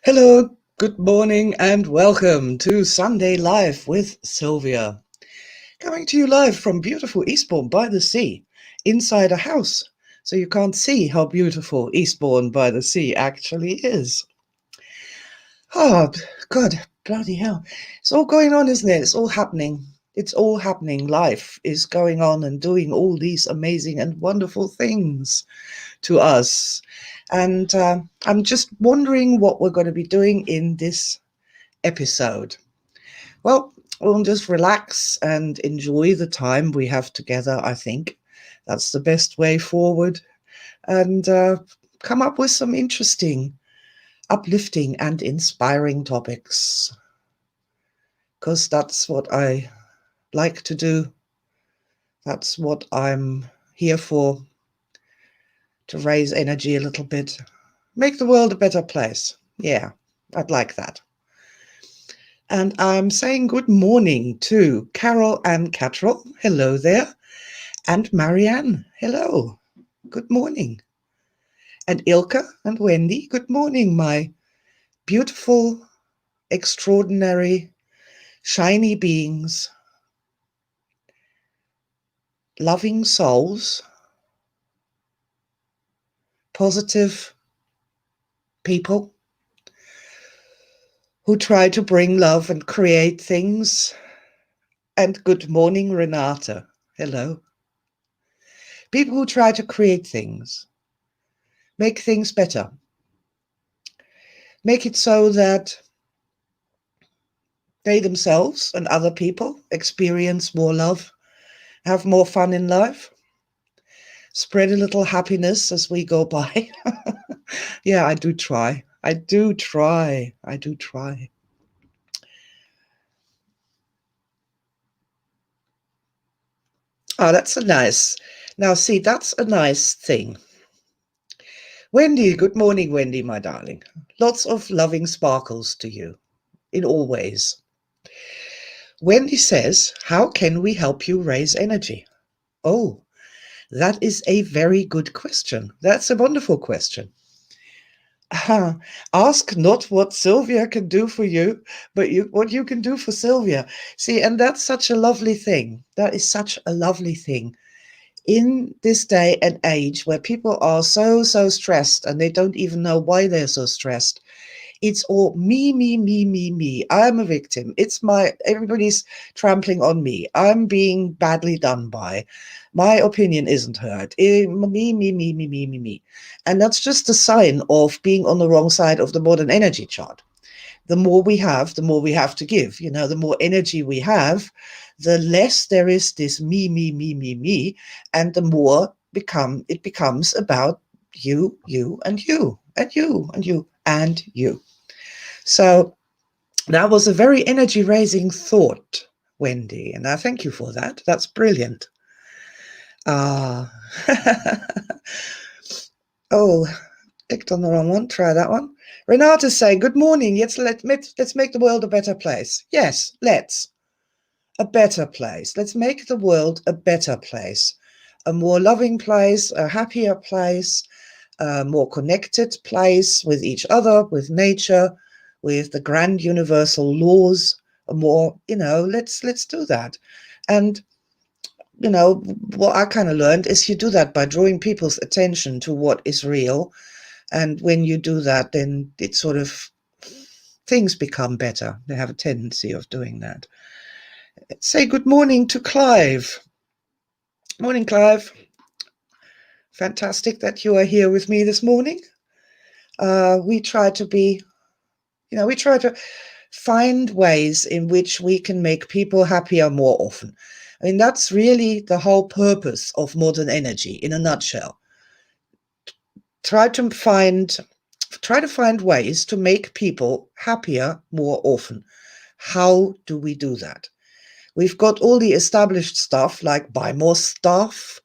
Hello, good morning, and welcome to Sunday Live with Sylvia. Coming to you live from beautiful Eastbourne by the sea, inside a house, so you can't see how beautiful Eastbourne by the sea actually is. Oh, God, bloody hell. It's all going on, isn't it? It's all happening. It's all happening. Life is going on and doing all these amazing and wonderful things to us. And I'm just wondering what we're going to be doing in this episode. Well, we'll just relax and enjoy the time we have together, I think. That's the best way forward. And come up with some interesting, uplifting, and inspiring topics. Because that's what I like to do. That's what I'm here for, to raise energy a little bit. Make the world a better place. Yeah, I'd like that. And I'm saying good morning to Carol and Catrell. Hello there. And Marianne. Hello. Good morning. And Ilka and Wendy. Good morning, my beautiful, extraordinary, shiny beings, loving souls, positive people who try to bring love and create things. And good morning, Renata. Hello. People who try to create things, make things better, make it so that they themselves and other people experience more love, have more fun in life, spread a little happiness as we go by. Yeah, I do try. I do try. Oh, that's a nice. Now, see, that's a nice thing. Wendy, good morning, Wendy, my darling. Lots of loving sparkles to you in all ways. Wendy says, how can we help you raise energy? Oh, that is a very good question. That's a wonderful question. Ask not what Sylvia can do for you, but what you can do for Sylvia. See, and that's such a lovely thing. That is such a lovely thing. In this day and age where people are so stressed and they don't even know why they're so stressed, it's all me. I'm a victim. Everybody's trampling on me. I'm being badly done by. My opinion isn't heard. Me. And that's just a sign of being on the wrong side of the modern energy chart. The more we have, the more we have to give. The more energy we have, the less there is this me, and the more it becomes about you, and you, and you, and you, and you. So that was a very energy-raising thought, Wendy, and I thank you for that. That's brilliant. Oh, clicked on the wrong one. Try that one. Renata's saying, good morning. Let's make the world a better place. Yes, let's. A better place. Let's make the world a better place. A more loving place, a happier place, a more connected place with each other, with nature, with the grand universal laws. A more, let's do that. And what I kind of learned is you do that by drawing people's attention to what is real. And when you do that, then it sort of, things become better. They have a tendency of doing that. Say good morning to Clive. Morning, Clive. Fantastic that you are here with me this morning. We try to find ways in which we can make people happier more often. I mean, that's really the whole purpose of modern energy in a nutshell. Try to find ways to make people happier more often. How do we do that? We've got all the established stuff like buy more stuff,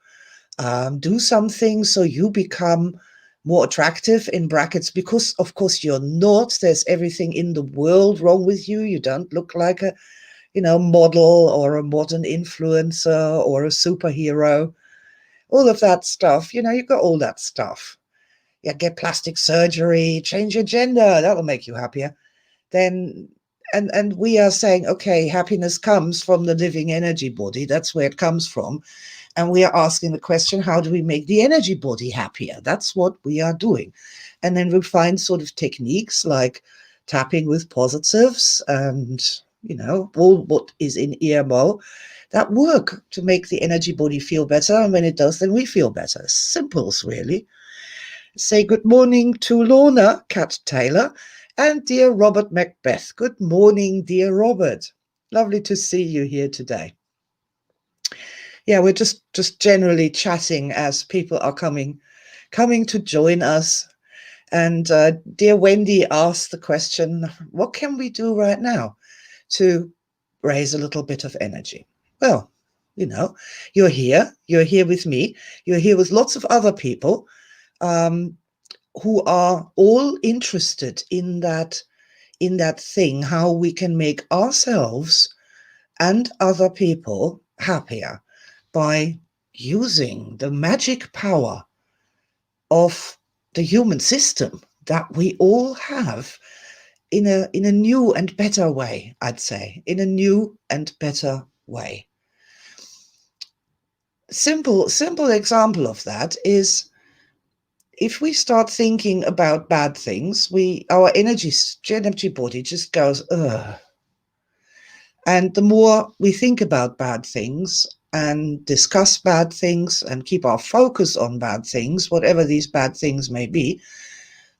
do something so you become more attractive in brackets, because of course you're not. There's everything in the world wrong with you. You don't look like a model or a modern influencer or a superhero. All of that stuff, you've got all that stuff. yeah, get plastic surgery, change your gender, that will make you happier. Then and we are saying, okay, happiness comes from the living energy body. That's where it comes from. And we are asking the question, how do we make the energy body happier? That's what we are doing. And then we find sort of techniques like tapping with positives and, all what is in EMO that work to make the energy body feel better. And when it does, then we feel better. Simples, really. Say good morning to Lorna Cat Taylor and dear Robert Macbeth. Good morning, dear Robert. Lovely to see you here today. Yeah, we're just generally chatting as people are coming to join us. And dear Wendy asked the question, what can we do right now to raise a little bit of energy? Well, you're here with me, you're here with lots of other people who are all interested in that thing, how we can make ourselves and other people happier by using the magic power of the human system that we all have in a new and better way, I'd say, in a new and better way. Simple example of that is if we start thinking about bad things, our energy body just goes, ugh. And the more we think about bad things and discuss bad things and keep our focus on bad things, whatever these bad things may be,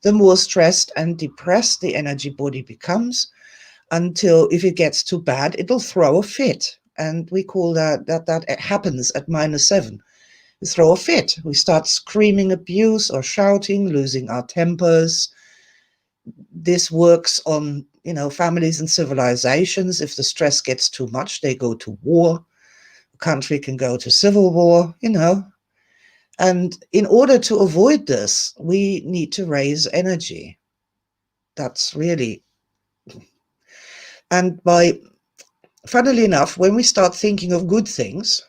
the more stressed and depressed the energy body becomes, until if it gets too bad, it'll throw a fit. And we call that happens at -7. We throw a fit. We start screaming abuse or shouting, losing our tempers. This works on, families and civilizations. If the stress gets too much, they go to war. A country can go to civil war, And in order to avoid this, we need to raise energy. That's really. And funnily enough, when we start thinking of good things,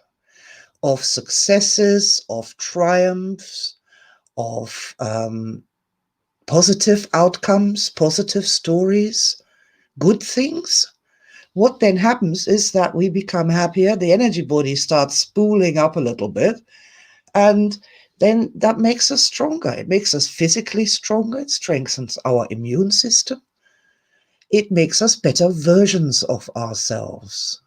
of successes, of triumphs, of positive outcomes, positive stories, good things, what then happens is that we become happier, the energy body starts spooling up a little bit, and then that makes us stronger. It makes us physically stronger. It strengthens our immune system. It makes us better versions of ourselves,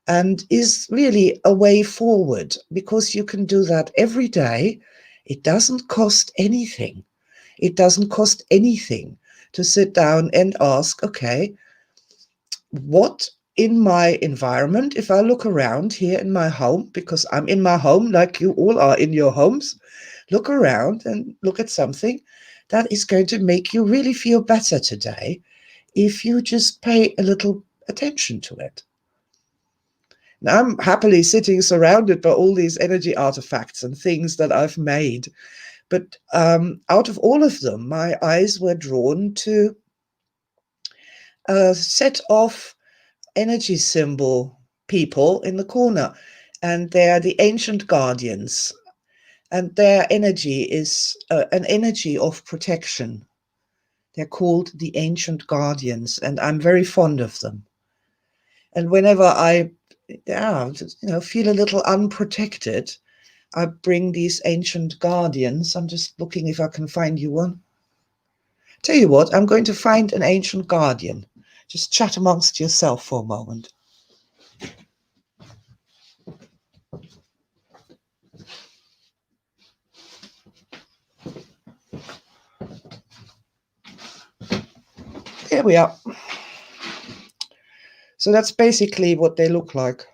and is really a way forward, because you can do that every day. It doesn't cost anything. It doesn't cost anything to sit down and ask, okay, what in my environment, if I look around here in my home, because I'm in my home like you all are in your homes, look around and look at something that is going to make you really feel better today if you just pay a little attention to it. Now, I'm happily sitting surrounded by all these energy artifacts and things that I've made. But out of all of them, my eyes were drawn to a set of energy symbol people in the corner. And they're the ancient guardians. And their energy is an energy of protection. They're called the ancient guardians, and I'm very fond of them. And whenever I feel a little unprotected, I bring these ancient guardians. I'm just looking if I can find you one. Tell you what, I'm going to find an ancient guardian. Just chat amongst yourself for a moment. Here we are. So that's basically what they look like.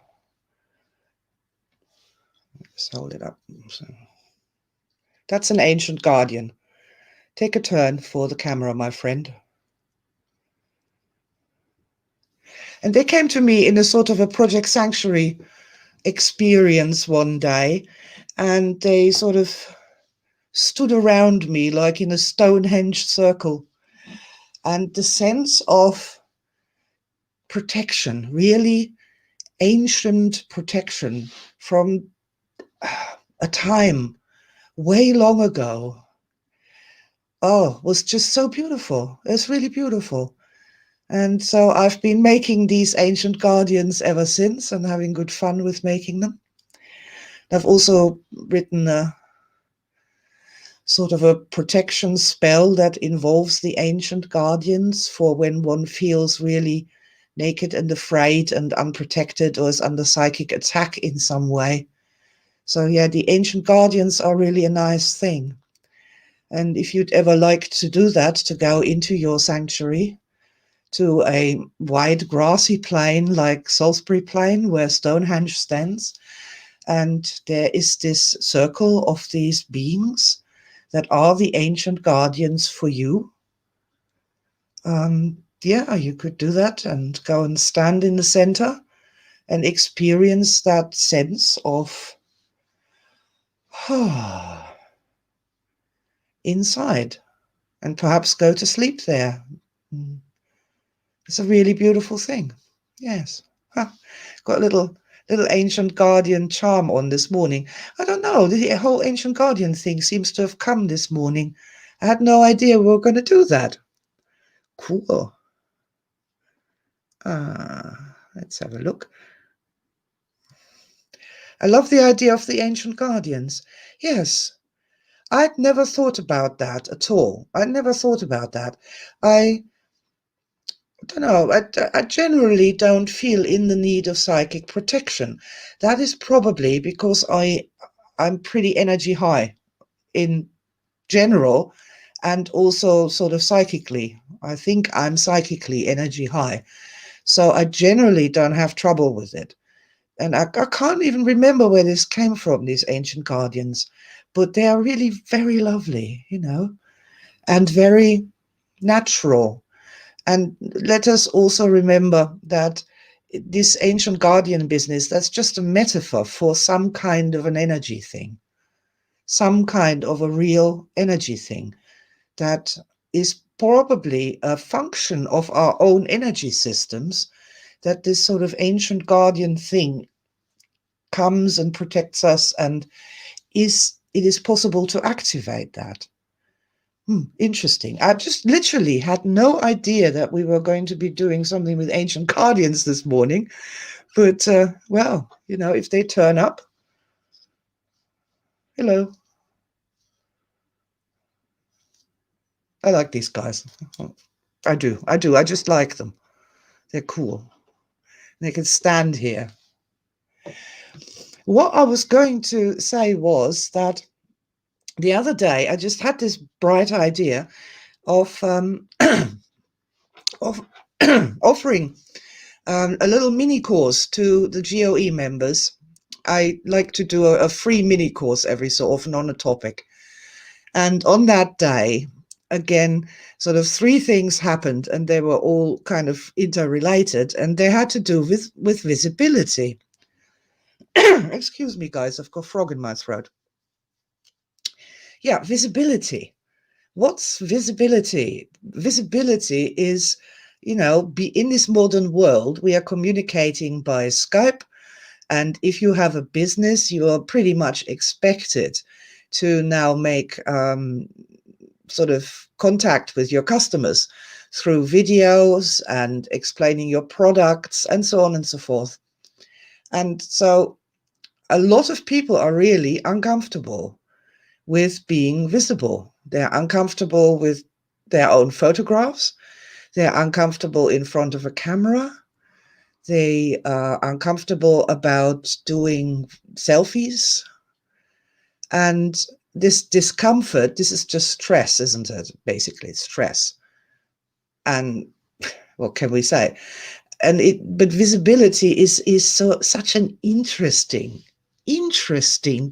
Just hold it up. So that's an ancient guardian. Take a turn for the camera, my friend. And they came to me in a sort of a Project Sanctuary experience one day, and they sort of stood around me like in a Stonehenge circle. And the sense of protection, really ancient protection from a time way long ago, oh, was just so beautiful. It's really beautiful. And so I've been making these ancient guardians ever since and having good fun with making them. I've also written a sort of a protection spell that involves the ancient guardians for when one feels really naked and afraid and unprotected or is under psychic attack in some way. So yeah, the ancient guardians are really a nice thing. And if you'd ever like to do that, to go into your sanctuary to a wide grassy plain like Salisbury Plain where Stonehenge stands, and there is this circle of these beings that are the ancient guardians for you. Yeah, you could do that and go and stand in the center and experience that sense of inside, and perhaps go to sleep there. Mm. It's a really beautiful thing. Yes. Huh. Got a little ancient guardian charm on this morning. I don't know. The whole ancient guardian thing seems to have come this morning. I had no idea we were going to do that. Cool. Let's have a look. I love the idea of the ancient guardians. Yes, I'd never thought about that at all. I'd never thought about that. I don't know. I generally don't feel in the need of psychic protection. That is probably because I'm pretty energy high in general and also sort of psychically. I think I'm psychically energy high. So I generally don't have trouble with it. And I can't even remember where this came from, these ancient guardians, but they are really very lovely, and very natural. And let us also remember that this ancient guardian business, that's just a metaphor for some kind of an energy thing, some kind of a real energy thing that is probably a function of our own energy systems, that this sort of ancient guardian thing comes and protects us, and it is possible to activate that. Interesting. I just literally had no idea that we were going to be doing something with ancient guardians this morning. But, well, if they turn up, hello. I like these guys. I do. I do. I just like them. They're cool. They can stand here. What I was going to say was that the other day I just had this bright idea of of offering a little mini course to the GOE members. I like to do a free mini course every so often on a topic. And on that day, again, sort of three things happened, and they were all kind of interrelated, and they had to do with visibility. Excuse me, guys, I've got a frog in my throat. Yeah, visibility. What's visibility? Visibility is, in this modern world, we are communicating by Skype. And if you have a business, you are pretty much expected to now make sort of contact with your customers through videos and explaining your products and so on and so forth. And so a lot of people are really uncomfortable with being visible. They're uncomfortable with their own photographs. They're uncomfortable in front of a camera. They are uncomfortable about doing selfies. And this discomfort, this is just stress, isn't it? Basically, it's stress. And what can we say? But visibility is such an interesting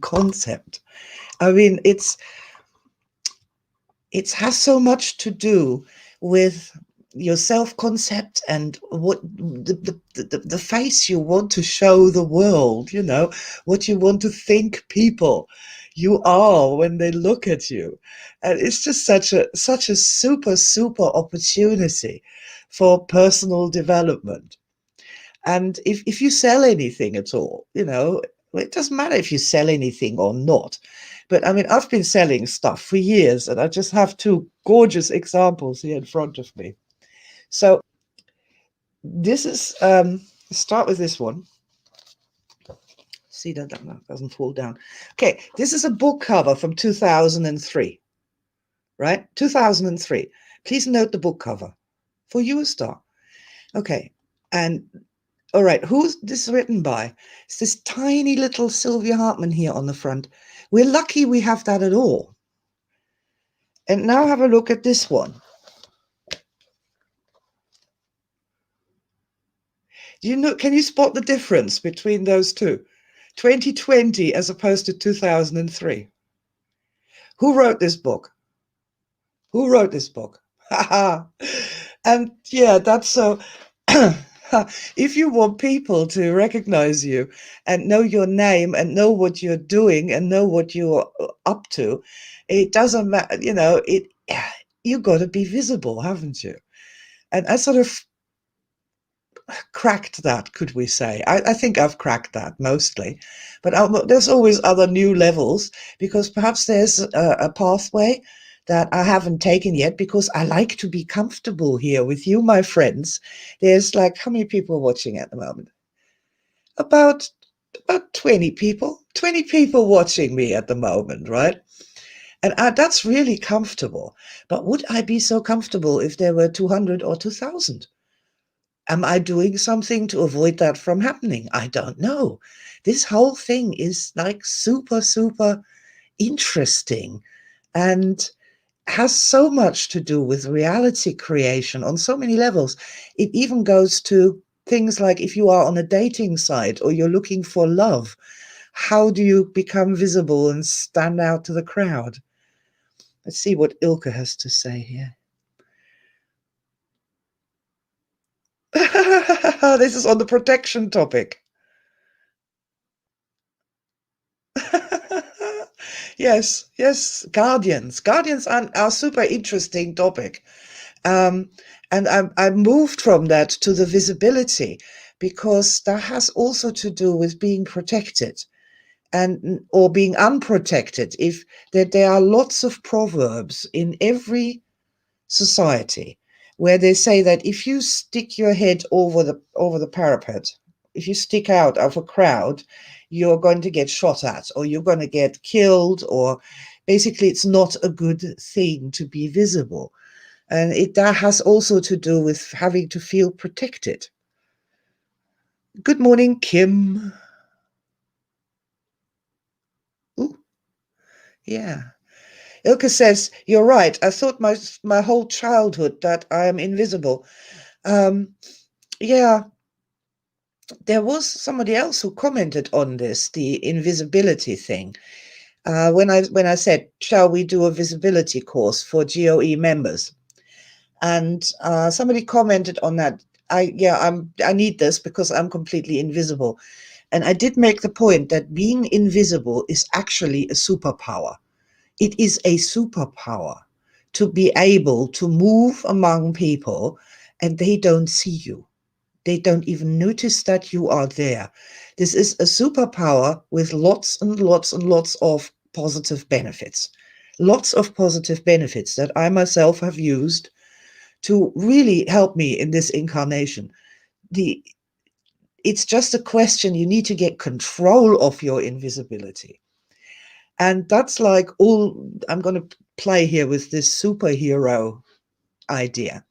concept. I mean, it has so much to do with your self-concept and what the face you want to show the world, what you want to think people you are when they look at you. And it's just such a super opportunity for personal development. And if you sell anything at all, it doesn't matter if you sell anything or not, But I mean, I've been selling stuff for years, and I just have two gorgeous examples here in front of me. So this is, start with this one. See that doesn't fall down. Okay, this is a book cover from 2003, right? 2003. Please note the book cover. For you, a star. Okay, and all right, who's this written by? It's this tiny little Sylvia Hartman here on the front. We're lucky we have that at all. And now have a look at this one. Do you know, can you spot the difference between those two? 2020 as opposed to 2003. Who wrote this book? Who wrote this book? And yeah, that's so. If you want people to recognize you and know your name and know what you're doing and know what you're up to, it doesn't matter, you got to be visible, haven't you? And I sort of cracked that, could we say? I think I've cracked that mostly, but there's always other new levels, because perhaps there's a pathway that I haven't taken yet, because I like to be comfortable here with you, my friends. There's like, how many people are watching at the moment? About 20 people, 20 people watching me at the moment, right? And that's really comfortable. But would I be so comfortable if there were 200 or 2,000? Am I doing something to avoid that from happening? I don't know. This whole thing is like super, super interesting and has so much to do with reality creation on so many levels. It even goes to things like if you are on a dating site or you're looking for love, how do you become visible and stand out to the crowd? Let's see what Ilka has to say here. This is on the protection topic. Yes, yes, guardians. Guardians are a super interesting topic. Um, and I moved from that to the visibility, because that has also to do with being protected and or being unprotected. If there are lots of proverbs in every society where they say that if you stick your head over the parapet, if you stick out of a crowd, you're going to get shot at or you're going to get killed, or basically it's not a good thing to be visible. And that has also to do with having to feel protected. Good morning, Kim. Ooh, yeah. Ilka says, you're right. I thought my whole childhood that I am invisible. Um, yeah, there was somebody else who commented on this, the invisibility thing. When I said, shall we do a visibility course for GOE members? And somebody commented on that. I need this because I'm completely invisible. And I did make the point that being invisible is actually a superpower. It is a superpower to be able to move among people and they don't see you. They don't even notice that you are there. This is a superpower with lots and lots and lots of positive benefits. Lots of positive benefits that I myself have used to really help me in this incarnation. The It's just a question, you need to get control of your invisibility. And that's like all I'm going to play here with this superhero idea.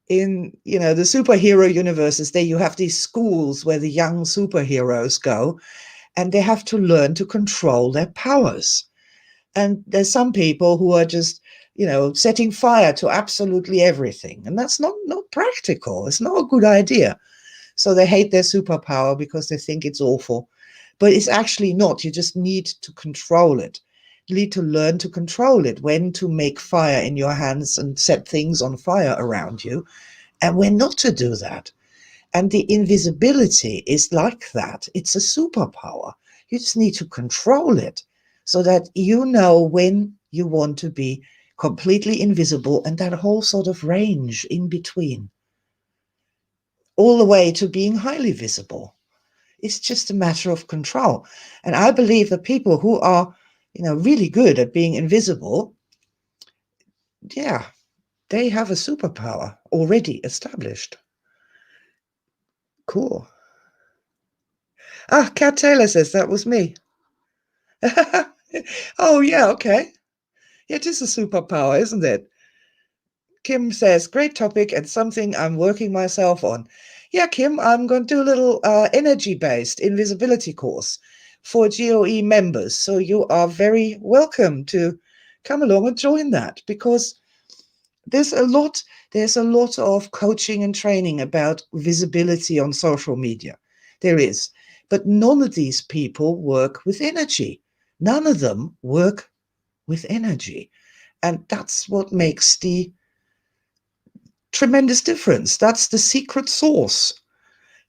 In the superhero universes, there you have these schools where the young superheroes go, and they have to learn to control their powers. And there's some people who are just setting fire to absolutely everything, and that's not practical. It's not a good idea. So they hate their superpower because they think it's awful, but it's actually not. You just need to control it. You need to learn to control it, when to make fire in your hands and set things on fire around you, and when not to do that. And the invisibility is like that. It's a superpower. You just need to control it so that you know when you want to be completely invisible, and that whole sort of range in between, all the way to being highly visible. It's just a matter of control. And I believe that people who are really good at being invisible, yeah, they have a superpower already established. Cool. Ah, Cat Taylor says that was me. Oh, yeah, okay. It is a superpower, isn't it? Kim says, great topic and something I'm working myself on. Yeah, Kim, I'm going to do a little energy-based invisibility course for GOE members. So you are very welcome to come along and join that, because there's a lot there's a lot of coaching and training about visibility on social media. There is. But none of these people work with energy. None of them work with energy. And that's what makes the tremendous difference. That's the secret sauce.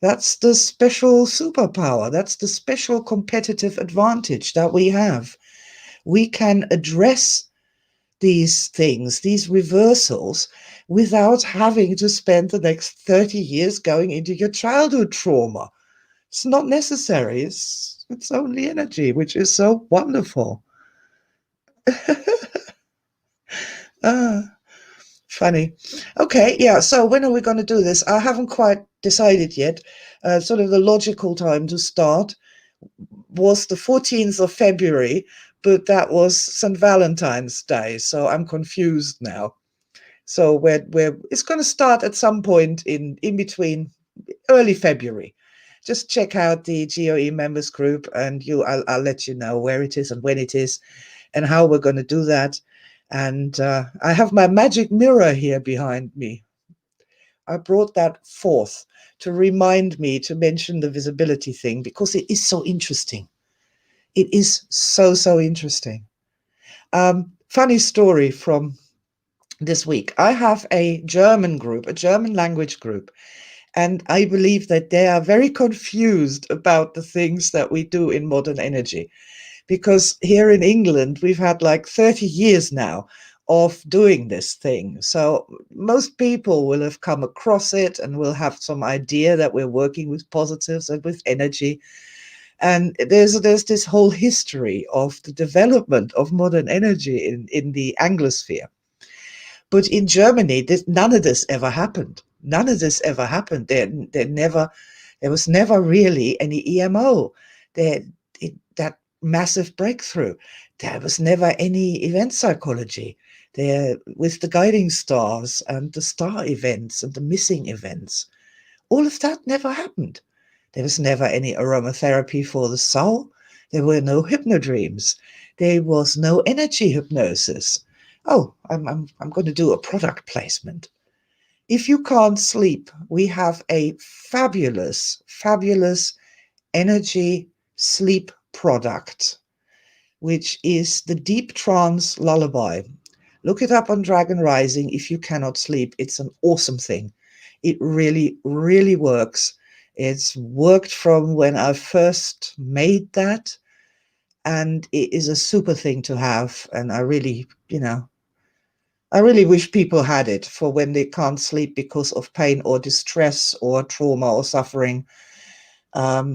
That's the special superpower. That's the special competitive advantage that we have. We can address these things, these reversals, without having to spend the next 30 years going into your childhood trauma. It's not necessary. It's only energy, which is so wonderful. Ah, funny. Okay, yeah. So when are we going to do this? I haven't quite decided yet. Sort of the logical time to start was the 14th of February, but that was St. Valentine's Day, so I'm confused now. So we're it's going to start at some point in between early February. Just check out the GOE members group, and I'll let you know where it is and when it is and how we're going to do that. And I have my magic mirror here behind me. I brought that forth to remind me to mention the visibility thing, because it is so interesting. It is so interesting. Funny story from this week. I have a German group, a German language group, and I believe that they are very confused about the things that we do in modern energy. Because here in England, we've had like 30 years now of doing this thing. So most people will have come across it and will have some idea that we're working with positives and with energy. And there's this whole history of the development of modern energy in the Anglosphere. But in Germany, none of this ever happened. None of this ever happened. There was never really any EMO. That massive breakthrough. There was never any event psychology. There, with the guiding stars and the star events and the missing events, all of that never happened. There was never any aromatherapy for the soul. There were no hypnodreams. There was no energy hypnosis. Oh, I'm going to do a product placement. If you can't sleep, we have a fabulous energy sleep product, which is the Deep Trance Lullaby. Look it up on Dragon Rising if you cannot sleep. It's an awesome thing. It really works. It's worked from when I first made that, and it is a super thing to have. And I really wish people had it for when they can't sleep because of pain or distress or trauma or suffering.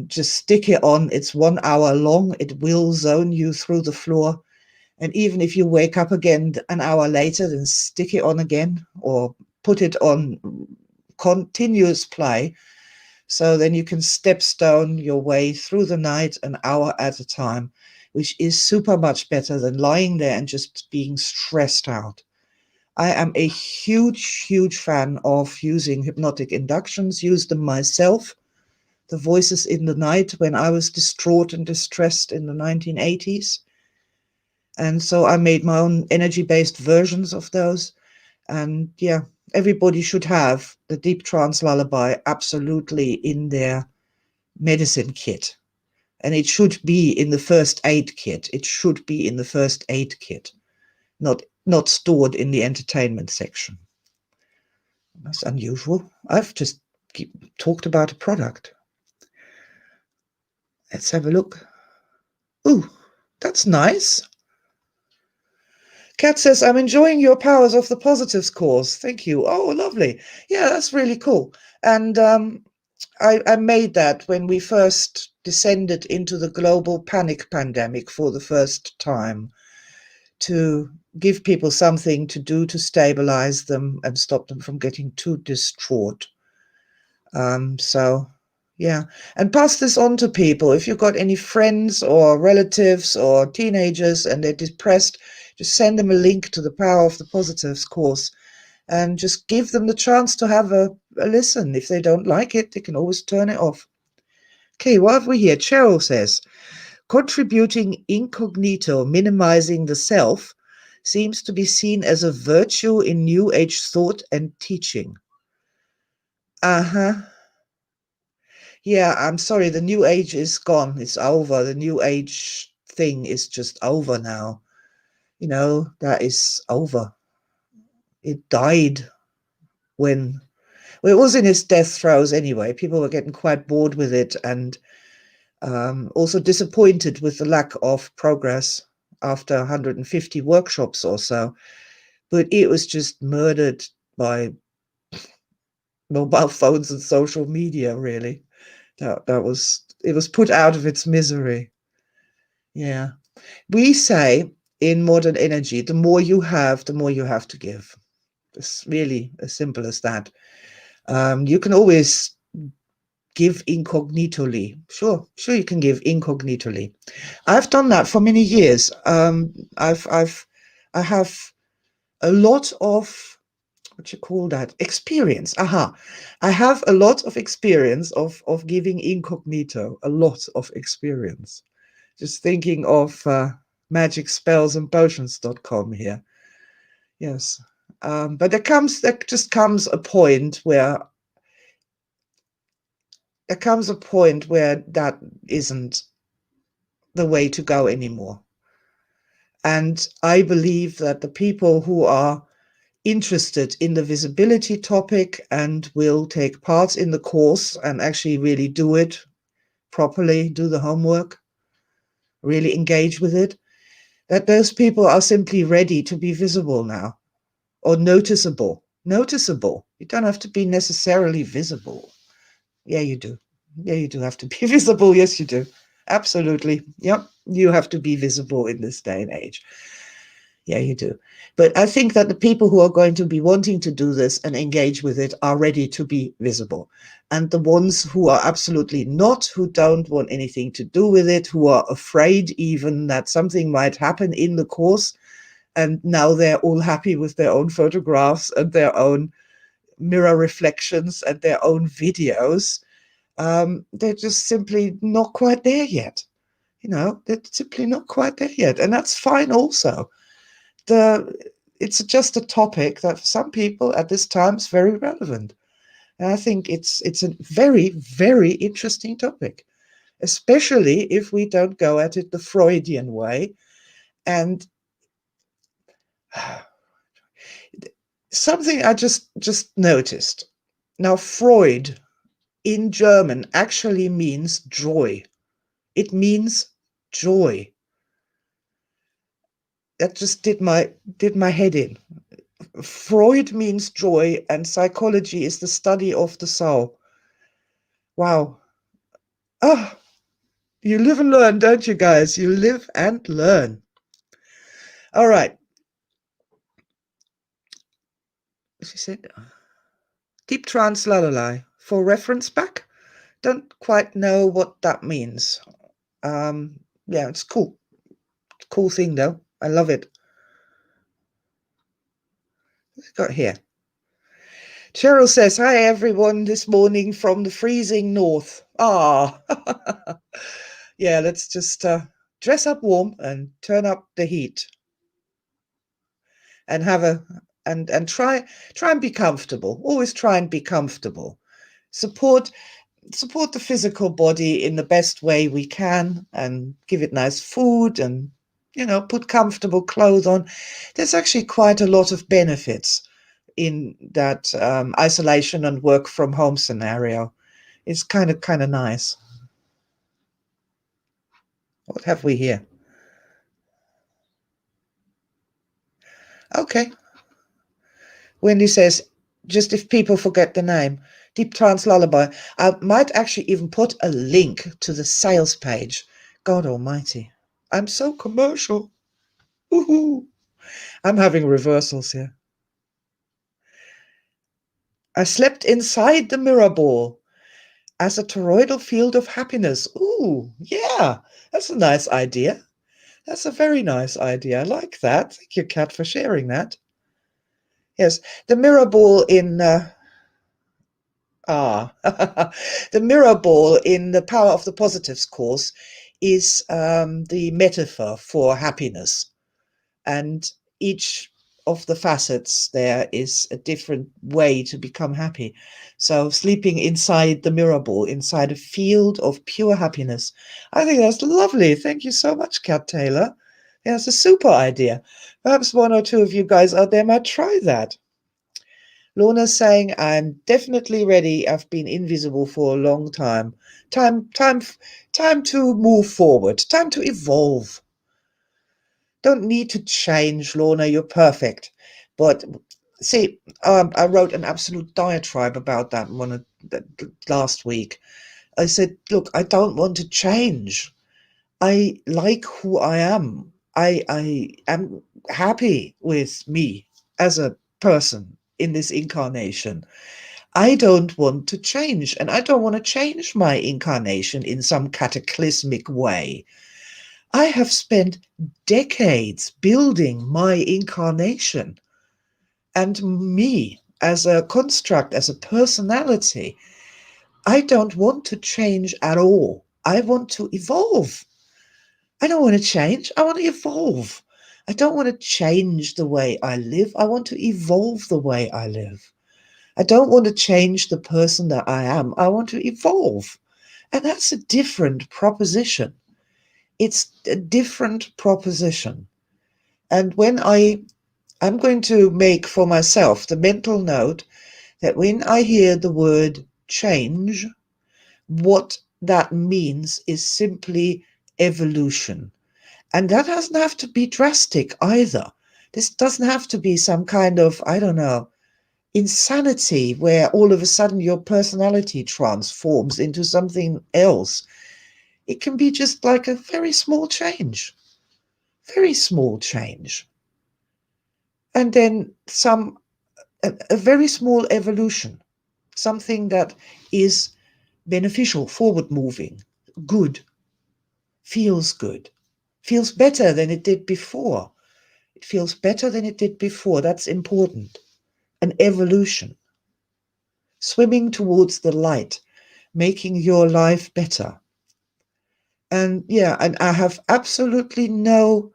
Just stick it on. It's 1 hour long. It will zone you through the floor. And even if you wake up again an hour later, then stick it on again or put it on continuous play. So then you can stepstone your way through the night an hour at a time, which is super much better than lying there and just being stressed out. I am a huge fan of using hypnotic inductions, used them myself. The voices in the night when I was distraught and distressed in the 1980s. And so I made my own energy-based versions of those. And yeah, everybody should have the Deep Trance Lullaby absolutely in their medicine kit. And it should be in the first aid kit. It should be in the first aid kit, not stored in the entertainment section. That's unusual. I've just talked about a product. Let's have a look. Ooh, that's nice. Kat says, I'm enjoying your Powers of the Positives course. Thank you. Oh, lovely. Yeah, that's really cool. And I made that when we first descended into the global panic pandemic for the first time, to give people something to do to stabilize them and stop them from getting too distraught. So, yeah. And pass this on to people. If you've got any friends or relatives or teenagers and they're depressed, just send them a link to the Power of the Positives course and just give them the chance to have a listen. If they don't like it, they can always turn it off. Okay, what have we here? Cheryl says, contributing incognito, minimizing the self, seems to be seen as a virtue in New Age thought and teaching. Uh-huh. Yeah, I'm sorry, the New Age is gone. It's over. The New Age thing is just over now. That is over. It died when, well, it was in its death throes anyway. People were getting quite bored with it and also disappointed with the lack of progress after 150 workshops or so. But it was just murdered by mobile phones and social media, really. That was, it was put out of its misery. Yeah. We say in modern energy, the more you have, the more you have to give. It's really as simple as that. You can always give incognitally. Sure, you can give incognitally. I've done that for many years. I have a lot of, what you call that, experience. Aha, I have a lot of experience of giving incognito. A lot of experience. Just thinking of magicspellsandpotions.com here. Yes. But there just comes a point where that isn't the way to go anymore. And I believe that the people who are interested in the visibility topic and will take part in the course and actually really do it properly, do the homework, really engage with it, that those people are simply ready to be visible now, or noticeable. Noticeable. You don't have to be necessarily visible. Yeah, you do. Yeah, you do have to be visible. Yes, you do. Absolutely. Yep. You have to be visible in this day and age. Yeah, you do. But I think that the people who are going to be wanting to do this and engage with it are ready to be visible. And the ones who are absolutely not, who don't want anything to do with it, who are afraid even that something might happen in the course, and now they're all happy with their own photographs and their own mirror reflections and their own videos, they're just simply not quite there yet. They're simply not quite there yet. And that's fine also. It's just a topic that for some people at this time is very relevant. And I think it's a very, very interesting topic, especially if we don't go at it the Freudian way. And something I just noticed. Now, Freud in German actually means joy. It means joy. That just did my head in. Freud means joy, and psychology is the study of the soul. Wow. Ah, you live and learn, don't you guys? You live and learn. All right. She said, deep trance lullaby. For reference back? Don't quite know what that means. Yeah, it's cool. Cool thing though. I love it. What's it got here? Cheryl says, hi everyone, this morning from the freezing north. Ah, yeah, let's just dress up warm and turn up the heat and have and try and be comfortable. Always try and be comfortable. Support the physical body in the best way we can and give it nice food and put comfortable clothes on. There's actually quite a lot of benefits in that isolation and work from home scenario. It's kind of nice. What have we here? Okay. Wendy says, just if people forget the name. Deep Trance Lullaby. I might actually even put a link to the sales page. God almighty. I'm so commercial. Woohoo. I'm having reversals here. I slept inside the mirror ball as a toroidal field of happiness. Ooh, yeah, that's a nice idea. That's a very nice idea. I like that. Thank you, Kat, for sharing that. Yes, the mirror ball in the mirror ball in the Power of the Positives course is the metaphor for happiness. And each of the facets there is a different way to become happy. So sleeping inside the mirror ball, inside a field of pure happiness. I think that's lovely. Thank you so much, Kat Taylor. Yeah, it's a super idea. Perhaps one or two of you guys out there might try that. Lorna's saying, I'm definitely ready. I've been invisible for a long time. Time to move forward. Time to evolve. Don't need to change, Lorna. You're perfect. But see, I wrote an absolute diatribe about that one last week. I said, look, I don't want to change. I like who I am. I am happy with me as a person in this incarnation. I don't want to change, and I don't want to change my incarnation in some cataclysmic way. I have spent decades building my incarnation and me as a construct, as a personality. I don't want to change at all. I want to evolve. I don't want to change. I want to evolve. I don't want to change the way I live. I want to evolve the way I live. I don't want to change the person that I am. I want to evolve. And that's a different proposition. It's a different proposition. And I'm going to make for myself the mental note that when I hear the word change, what that means is simply evolution. And that doesn't have to be drastic either. This doesn't have to be some kind of, I don't know, insanity where all of a sudden your personality transforms into something else. It can be just like a very small change. Very small change. And then a very small evolution, something that is beneficial, forward moving, good, feels better than it did before. It feels better than it did before. That's important. An evolution, swimming towards the light, making your life better. And yeah, and I have absolutely no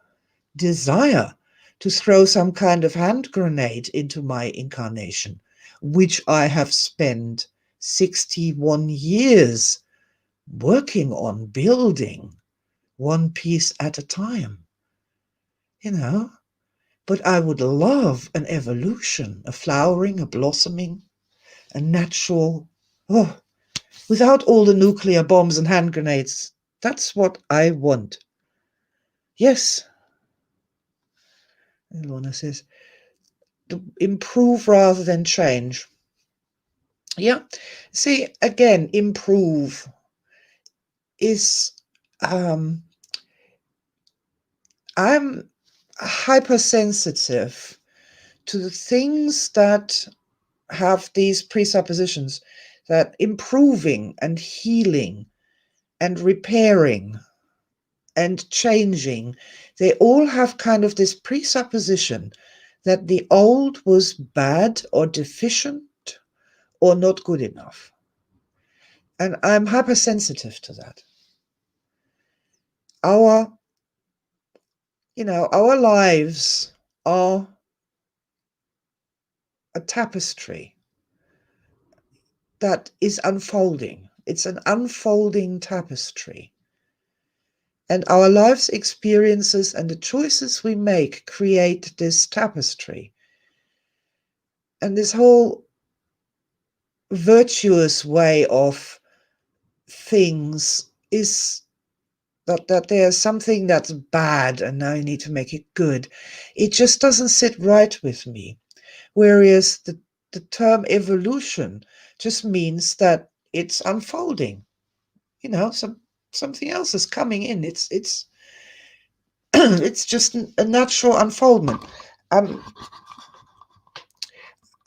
desire to throw some kind of hand grenade into my incarnation, which I have spent 61 years working on building, one piece at a time, you know. But I would love an evolution, a flowering, a blossoming, a natural, oh, without all the nuclear bombs and hand grenades. That's what I want. Yes, Lorna says, to improve rather than change. Yeah. See, again, improve is I'm hypersensitive to the things that have these presuppositions that improving and healing and repairing and changing, they all have kind of this presupposition that the old was bad or deficient or not good enough. And I'm hypersensitive to that. Our our lives are a tapestry that is unfolding. It's an unfolding tapestry. And our life's experiences and the choices we make create this tapestry. And this whole virtuous way of things is that there's something that's bad and now you need to make it good. It just doesn't sit right with me. Whereas the term evolution just means that it's unfolding. Something else is coming in. It's it's just a natural unfoldment. Um,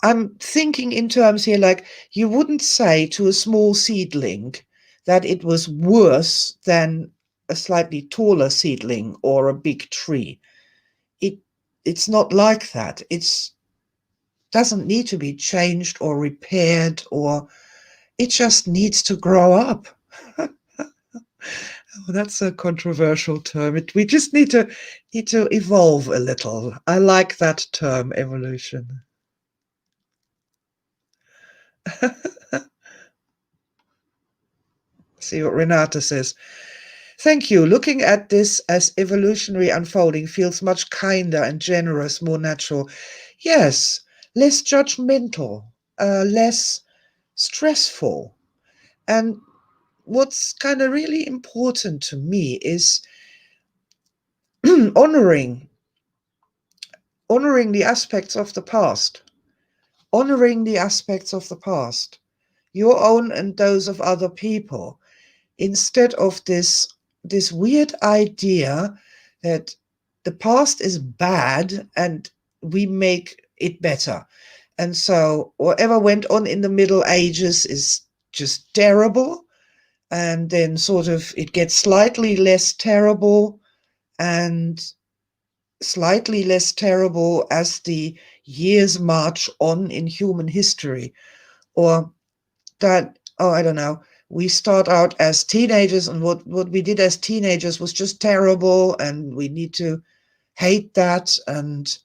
I'm thinking in terms here like you wouldn't say to a small seedling that it was worse than a slightly taller seedling or a big tree. It it's not like that. It's doesn't need to be changed or repaired, or it just needs to grow up. Oh, that's a controversial term. We just need to evolve a little. I like that term, evolution. See what Renata says. Thank you. Looking at this as evolutionary unfolding feels much kinder and generous, more natural. Yes, less judgmental, less stressful. And what's kind of really important to me is honoring the aspects of the past, honoring the aspects of the past, your own and those of other people, instead of this weird idea that the past is bad and we make it better. And so whatever went on in the Middle Ages is just terrible. And then sort of it gets slightly less terrible and slightly less terrible as the years march on in human history. Or that, oh, I don't know, we start out as teenagers and what we did as teenagers was just terrible and we need to hate that, and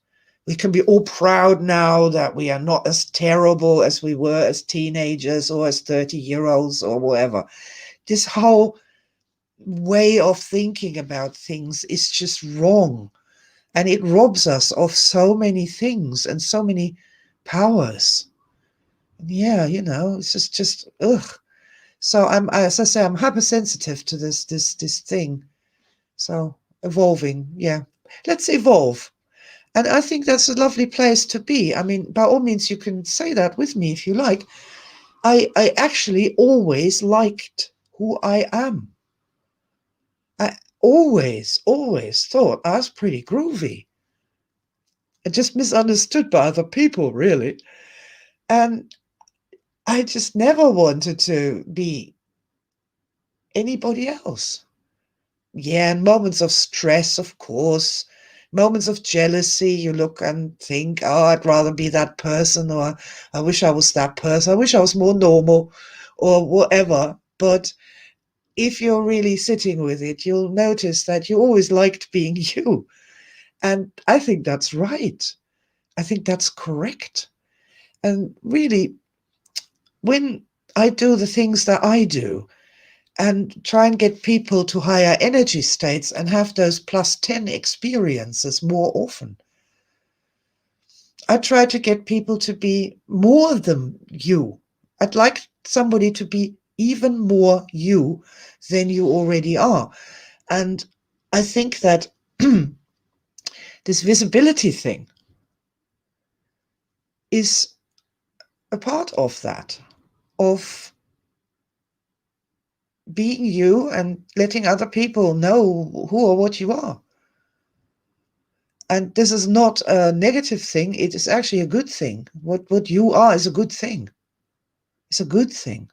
we can be all proud now that we are not as terrible as we were as teenagers or as 30-year-olds or whatever. This whole way of thinking about things is just wrong, and it robs us of so many things and so many powers. Yeah, it's just ugh. So as I say, I'm hypersensitive to this thing. So evolving, yeah. Let's evolve. And I think that's a lovely place to be. I mean, by all means, you can say that with me if you like. I actually always liked who I am. I always thought I was pretty groovy. I just misunderstood by other people, really. And I just never wanted to be anybody else. Yeah, and moments of stress, of course, moments of jealousy, you look and think, oh, I'd rather be that person, or I wish I was that person, I wish I was more normal, or whatever. But if you're really sitting with it, you'll notice that you always liked being you. And I think that's right. I think that's correct. And really, when I do the things that I do, and try and get people to higher energy states and have those plus 10 experiences more often. I try to get people to be more than you. I'd like somebody to be even more you than you already are. And I think that this visibility thing is a part of that, of being you and letting other people know who or what you are. And this is not a negative thing. It is actually a good thing. What you are is a good thing. It's a good thing.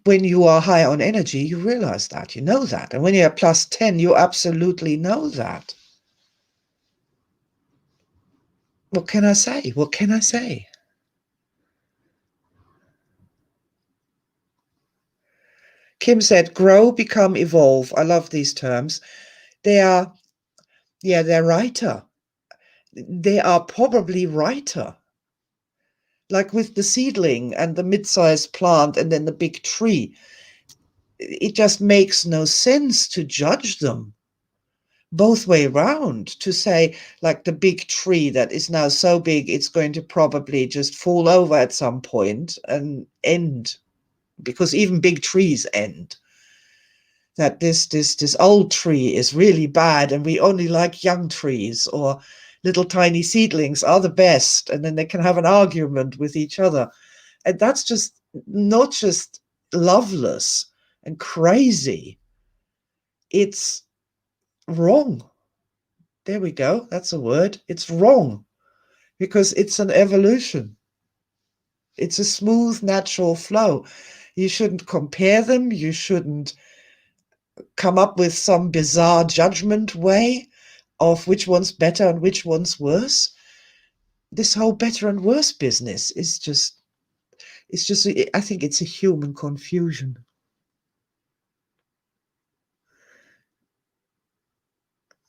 When you are high on energy, you realize that, you know that. And when you're plus 10, you absolutely know that. What can I say? What can I say? Kim said, grow, become, evolve. I love these terms. They are, yeah, they're righter. They are probably righter. Like with the seedling and the mid-sized plant and then the big tree. It just makes no sense to judge them both way round, to say like the big tree that is now so big it's going to probably just fall over at some point and end, because even big trees end, that this old tree is really bad and we only like young trees, or little tiny seedlings are the best, and then they can have an argument with each other. And that's just not just loveless and crazy, it's wrong. There we go. That's a word. It's wrong because it's an evolution. It's a smooth, natural flow. You shouldn't compare them. You shouldn't come up with some bizarre judgment way of which one's better and which one's worse. This whole better and worse business is just, I think it's a human confusion.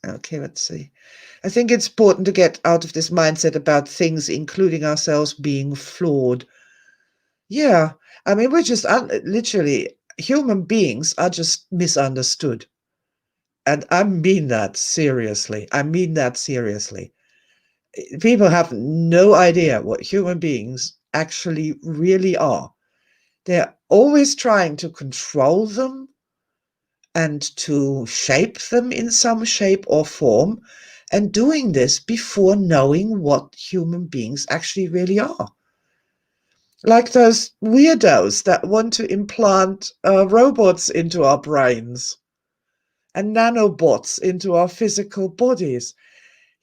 Okay, let's see. I think it's important to get out of this mindset about things, including ourselves, being flawed. Yeah, I mean, we're just literally, human beings are just misunderstood. And I mean that seriously. I mean that seriously. People have no idea what human beings actually really are. They're always trying to control them and to shape them in some shape or form, and doing this before knowing what human beings actually really are. Like those weirdos that want to implant robots into our brains and nanobots into our physical bodies.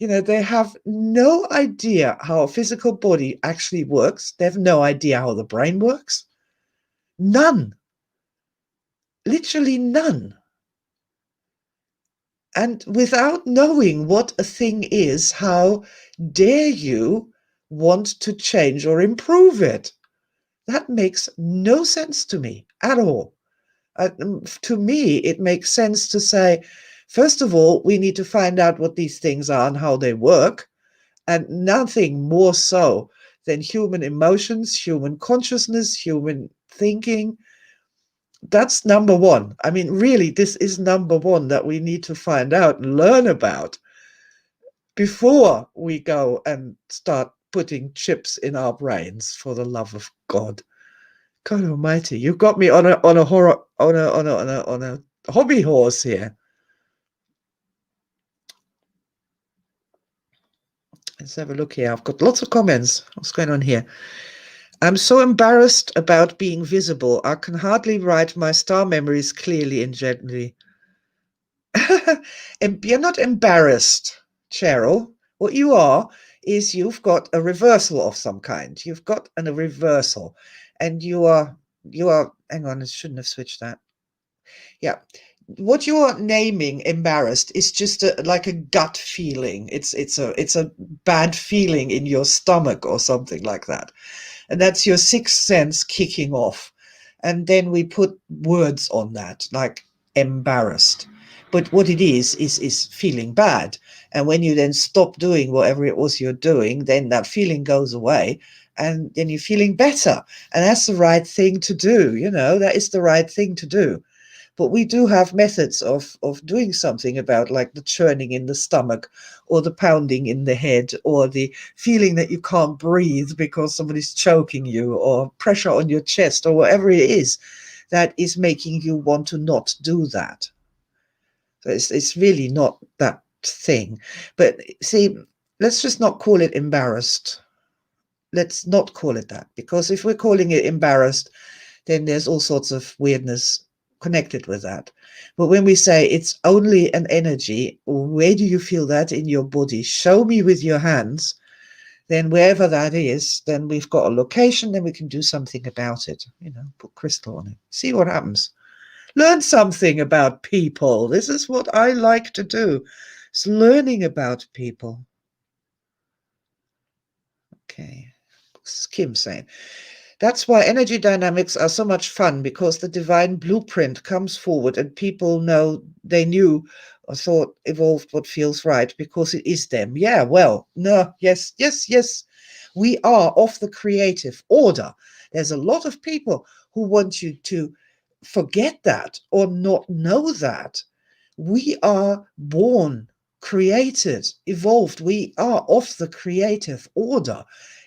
You know, they have no idea how a physical body actually works. They have no idea how the brain works. None. Literally none. And without knowing what a thing is, how dare you want to change or improve it? That makes no sense to me at all. To me, it makes sense to say, first of all, we need to find out what these things are and how they work, and nothing more so than human emotions, human consciousness, human thinking. That's number one. I mean, really, this is number one that we need to find out and learn about before we go and start putting chips in our brains, for the love of God. God Almighty, you've got me on a horror on a hobby horse here. Let's have a look here. I've got lots of comments. What's going on here? I'm so embarrassed about being visible. I can hardly write my star memories clearly and gently. You're not embarrassed, Cheryl. What you are is you've got a reversal of some kind. You've got a reversal, and you are. Hang on, I shouldn't have switched that. Yeah, what you're naming embarrassed is just like a gut feeling. It's a bad feeling in your stomach or something like that. And that's your sixth sense kicking off. And then we put words on that, like embarrassed. But what it is feeling bad. And when you then stop doing whatever it was you're doing, then that feeling goes away and then you're feeling better. And that's the right thing to do. You know, that is the right thing to do. But we do have methods of doing something about, like the churning in the stomach or the pounding in the head or the feeling that you can't breathe because somebody's choking you, or pressure on your chest, or whatever it is that is making you want to not do that. So it's really not that thing. But see, let's just not call it embarrassed. Let's not call it that, because if we're calling it embarrassed, then there's all sorts of weirdness connected with that. But when we say it's only an energy, where do you feel that in your body? Show me with your hands. Then wherever that is, then we've got a location, then we can do something about it. You know, put crystal on it. See what happens. Learn something about people. This is what I like to do. It's learning about people. Okay. Kim saying, that's why energy dynamics are so much fun, because the divine blueprint comes forward and people know they knew or thought evolved what feels right because it is them. Yeah, well, no, yes. We are of the creative order. There's a lot of people who want you to forget that or not know that. We are born, created, evolved. We are of the creative order.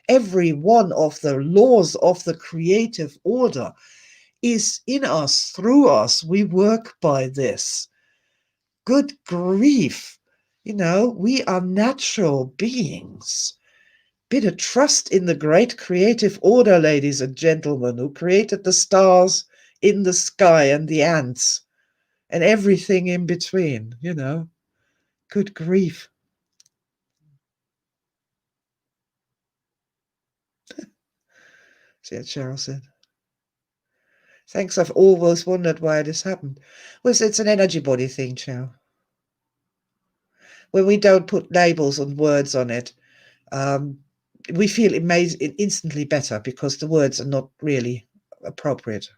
Every one of the laws of the creative order is in us, through us. We work by this. Good grief. We are natural beings. Bit of trust in the great creative order, ladies and gentlemen, who created the stars in the sky and the ants and everything in between. Good grief. See what Cheryl said. Thanks, I've always wondered why this happened. Well, it's an energy body thing, Cheryl. When we don't put labels and words on it, um, we feel instantly better because the words are not really appropriate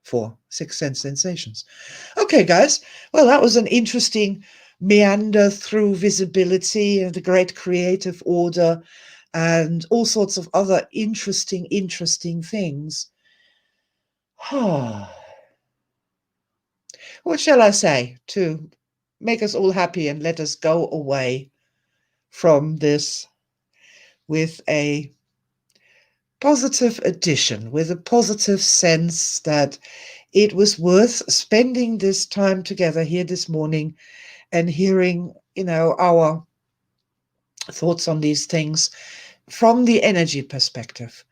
for sixth sense sensations. Okay, guys. Well, that was an interesting meander through visibility and the great creative order and all sorts of other interesting things. What shall I say to make us all happy and let us go away from this with a positive addition, with a positive sense that it was worth spending this time together here this morning and hearing, our thoughts on these things from the energy perspective.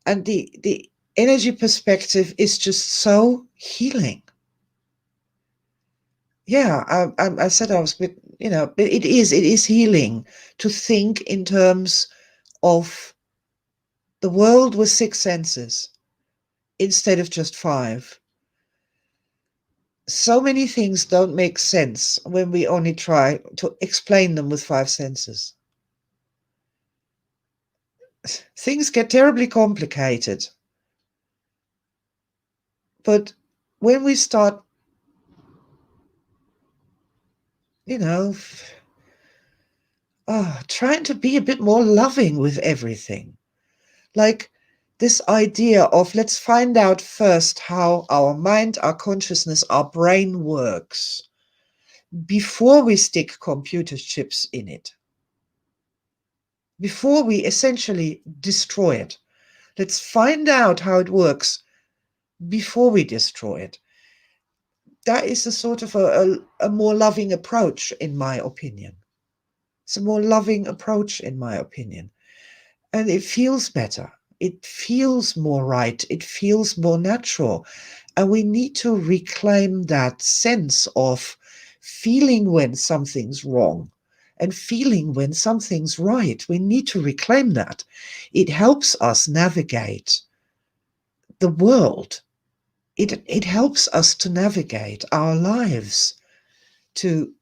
And the energy perspective is just so healing. Yeah, I said I was, it is healing to think in terms of the world with six senses instead of just five. So many things don't make sense when we only try to explain them with five senses. Things get terribly complicated. But when we start, trying to be a bit more loving with everything, like this idea of let's find out first how our mind, our consciousness, our brain works before we stick computer chips in it, before we essentially destroy it. Let's find out how it works before we destroy it. That is a sort of a more loving approach, in my opinion. It's a more loving approach, in my opinion. And it feels better. It feels more right. It feels more natural. And we need to reclaim that sense of feeling when something's wrong and feeling when something's right. We need to reclaim that. It helps us navigate the world. It helps us to navigate our lives, to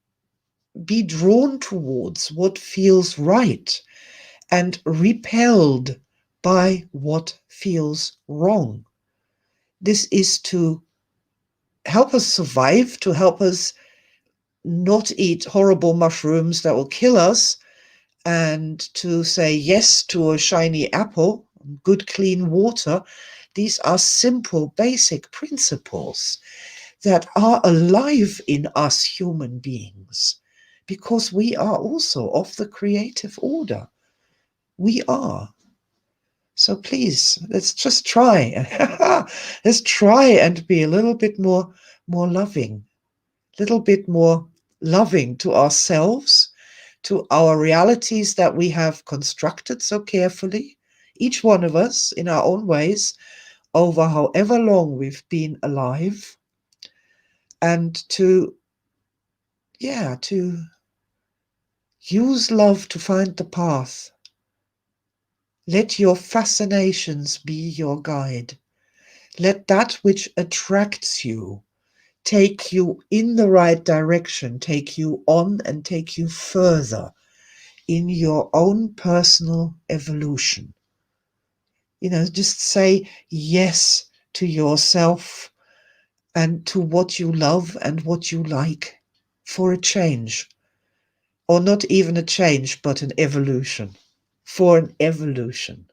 be drawn towards what feels right and repelled by what feels wrong. This is to help us survive, to help us not eat horrible mushrooms that will kill us, and to say yes to a shiny apple, good clean water. These are simple, basic principles that are alive in us human beings because we are also of the creative order. We are. So please, let's just try. Let's try and be a little bit more loving, a little bit more loving to ourselves, to our realities that we have constructed so carefully, each one of us in our own ways, over however long we've been alive, and to use love to find the path. Let your fascinations be your guide. Let that which attracts you take you in the right direction, take you on and take you further in your own personal evolution. Just say yes to yourself and to what you love and what you like for a change. Or not even a change, but an evolution. For an evolution.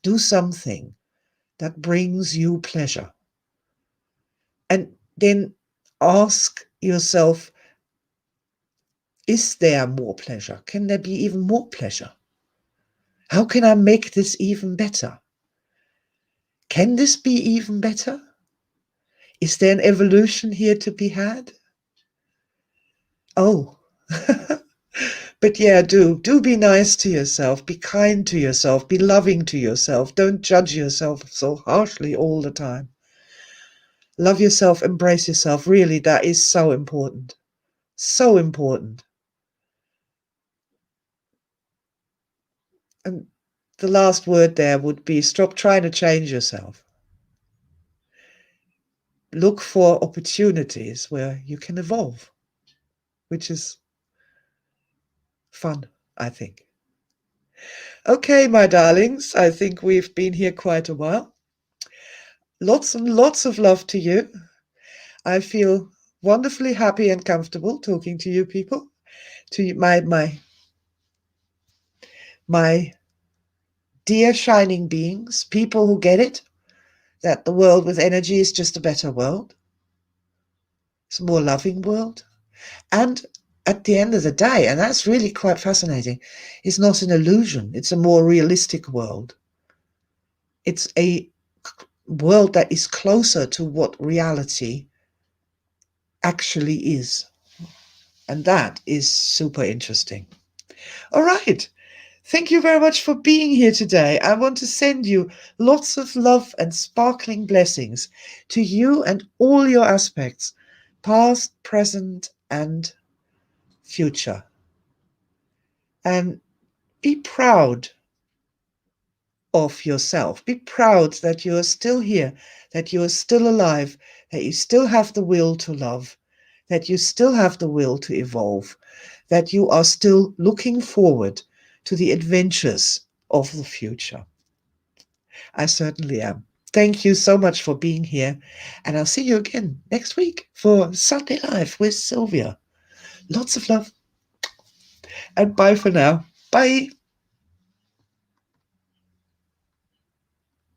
Do something that brings you pleasure. And then ask yourself, is there more pleasure? Can there be even more pleasure? How can I make this even better? Can this be even better? Is there an evolution here to be had? Oh, But yeah, do be nice to yourself, be kind to yourself, be loving to yourself. Don't judge yourself so harshly all the time. Love yourself, embrace yourself. Really, that is so important. So important. And the last word there would be stop trying to change yourself. Look for opportunities where you can evolve, which is fun, I think. Okay, my darlings, I think we've been here quite a while. Lots and lots of love to you. I feel wonderfully happy and comfortable talking to you people, to my dear shining beings, people who get it, that the world with energy is just a better world. It's a more loving world. And at the end of the day, and that's really quite fascinating, it's not an illusion. It's a more realistic world. It's a world that is closer to what reality actually is. And that is super interesting. All right. Thank you very much for being here today. I want to send you lots of love and sparkling blessings to you and all your aspects, past, present, and future. And be proud of yourself. Be proud that you are still here, that you are still alive, that you still have the will to love, that you still have the will to evolve, that you are still looking forward to the adventures of the future. I certainly am. Thank you so much for being here, and I'll see you again next week for Sunday Live with Sylvia. Lots of love, and bye for now. Bye.